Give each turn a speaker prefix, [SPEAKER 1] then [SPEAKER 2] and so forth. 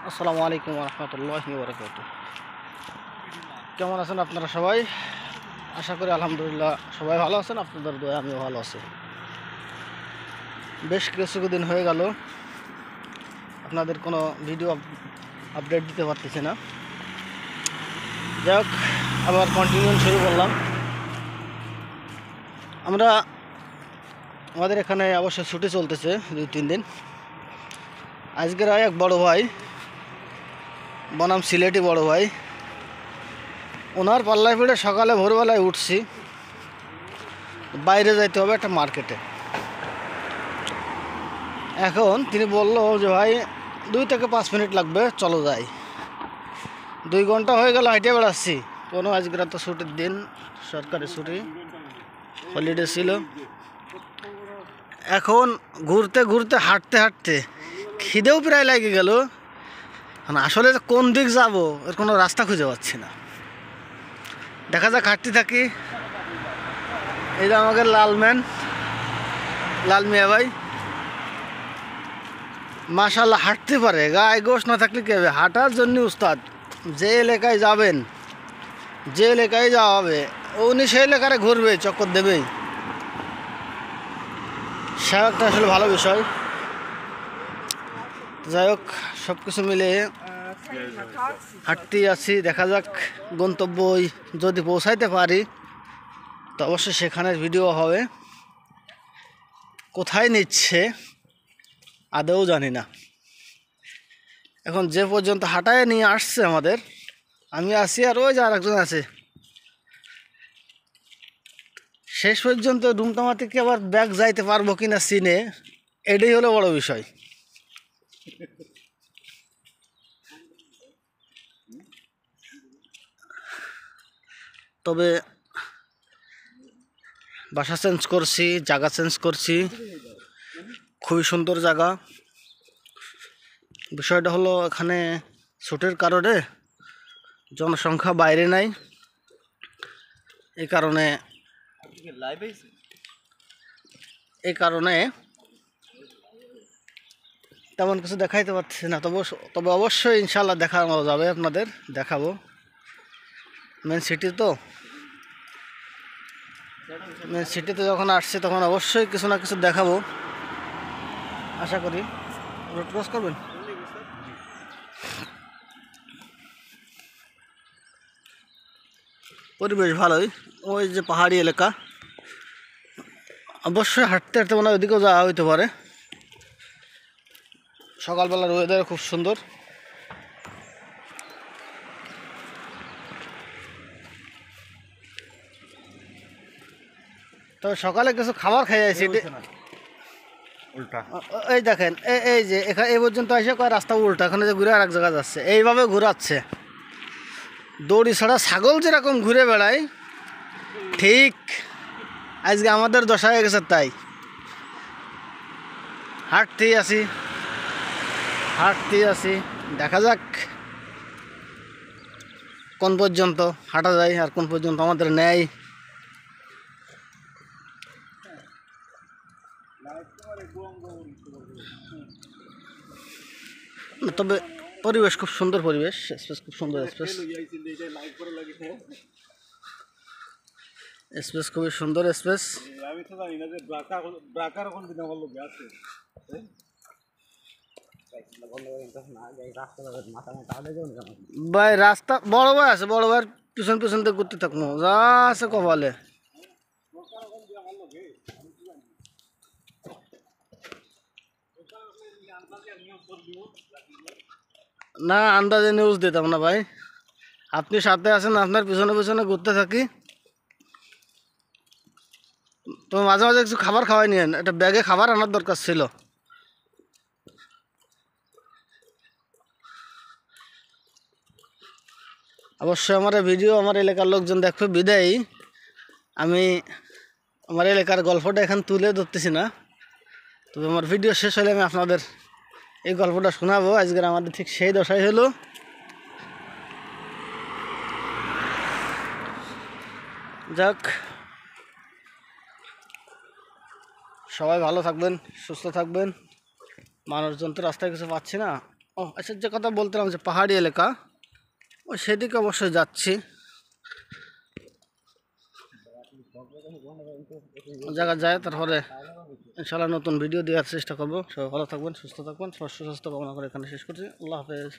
[SPEAKER 1] আসসালামু আলাইকুম রহমতুল্লাহি বারাকাতুহু। কেমন আছেন আপনারা সবাই? আশা করি আলহামদুলিল্লাহ সবাই ভালো আছেন। আপনাদের দোয়া আমিও ভালো আছি। বেশ কিছুদিন হয়ে গেল আপনাদের কোনো ভিডিও আপডেট দিতে পারতেছি না। যাই হোক, আবার কন্টিনিউ শুরু করলাম। আমাদের এখানে অবশ্য ছুটি চলতেছে 2-3 দিন। আজকের এক বড় ভাই, বনাম সিলেটি বড় ভাই, ওনার পাল্লায় ফিরে সকালে ভোরবেলায় উঠছি, বাইরে যাইতে হবে একটা মার্কেটে। এখন তিনি বলল যে ভাই 2 থেকে 5 মিনিট লাগবে, চলো যাই। 2 ঘন্টা হয়ে গেল হাইটে বেড়াচ্ছি। কোনো আজকে তো ছুটির দিন, সরকারি ছুটি, হলিডে ছিল। এখন ঘুরতে ঘুরতে হাঁটতে হাঁটতে খিদেও প্রায় লেগে গেল। আসলে কোন দিক যাব এর কোনো রাস্তা খুঁজে পাচ্ছি না। দেখা যাক, হাঁটতে থাকি। এই যে আমাদের লাল মিয়া ভাই, মাশাআল্লাহ হাঁটতে পারে, গায়ে গোশ না থাকলে কী হবে, হাঁটার জন্য উস্তাদ। যে এলাকায় যাবেন, যে এলাকায় যাওয়া হবে, উনি সেই এলাকায় ঘুরবে, চক্কর দেবেই। সে একটা আসলে ভালো বিষয়। যাই হোক, সব কিছু মিলে হাঁটতেই আছি। দেখা যাক গন্তব্য যদি পৌঁছাইতে পারি তো অবশ্যই সেখানের ভিডিও হবে। কোথায় নিচ্ছে আদৌ জানি না। এখন যে পর্যন্ত হাঁটায় নিয়ে আসছে আমাদের, আমি আছি আর ওই যে আরেকজন আছে। শেষ পর্যন্ত ডুমটামা থেকে আবার ব্যাগ যাইতে পারবো কিনা চিনে, এটাই হলো বড় বিষয়। তবে বাসা চেঞ্জ করছি, জায়গা চেঞ্জ করছি, খুবই সুন্দর জায়গা। বিষয়টা হলো এখানে ছুটির কারণে জনসংখ্যা বাইরে নাই, এই কারণে তেমন কিছু দেখাইতে পারছি না। তবে অবশ্যই ইনশাল্লাহ দেখানো যাবে, আপনাদের দেখাবো। মেন সিটিতে যখন আসছি তখন অবশ্যই কিছু না কিছু দেখাবো, আশা করি। রোড ক্রস করবেন। পরিবেশ ভালোই, ওই যে পাহাড়ি এলাকা। অবশ্যই হাঁটতে হাঁটতে মনে হয় ওইদিকেও যাওয়া হইতে পারে। সকালবেলার ওয়েদার খুব সুন্দর। তবে সকালে কিছু খাবার খাই যাইছি, উল্টা। এই দেখেন, এই যে এখানে এই পর্যন্ত এসে কয় রাস্তা উল্টা, এখানে যে ঘুরে আর এক জায়গায় যাচ্ছে, এইভাবে ঘুরাচ্ছে। দড়ি ছাড়া ছাগল যেরকম ঘুরে বেড়ায়, ঠিক আজকে আমাদের দশা হয়ে গেছে তাই। হাঁটতেই আছি। দেখা যাক কোন পর্যন্ত হাঁটা যায় আর কোন পর্যন্ত আমাদের নেয়। তবে পরিবেশ খুব সুন্দর, পরিবেশ স্পেস খুব সুন্দর, স্পেস খুবই সুন্দর স্পেস। ভাই রাস্তা বড় ভাই আছে, বড় ভাইয়ের পিছন পিছন দিয়ে ঘুরতে থাকবো, যা আছে কপালে। না, আন্দাজে নিউজ দিতাম না ভাই। আপনি সাথে আছেন, আপনার পিছনে পিছনে ঘুরতে থাকি। তো মাঝে মাঝে কিছু খাবার খাওয়াই নিয়েন, একটা ব্যাগে খাবার আনার দরকার ছিল। অবশ্যই আমার ভিডিও আমার এলাকার লোকজন দেখবে বিদায়ী আমি আমার এলাকার গল্পটা এখন তুলে ধরতেছি না। তবে আমার ভিডিও শেষ হলে আমি আপনাদের এই গল্পটা শোনাবো। আজকের আমাদের ঠিক সেই দশাই হলো। যাক, সবাই ভালো থাকবেন, সুস্থ থাকবেন। মানুষজন তো রাস্তায় কিছু পাচ্ছি না, ও আচ্ছা, যে কথা বলছিলাম যে পাহাড়ি এলাকা, ও সেদিকে অবশ্যই যাচ্ছি। জায়গা যায়, তারপরে ইনশাআল্লাহ নতুন ভিডিও দেওয়ার চেষ্টা করবো। সবাই ভালো থাকবেন, সুস্থ থাকবেন, সুস্বাস্থ্য কামনা করে এখানে শেষ করছি। আল্লাহ হাফেজ।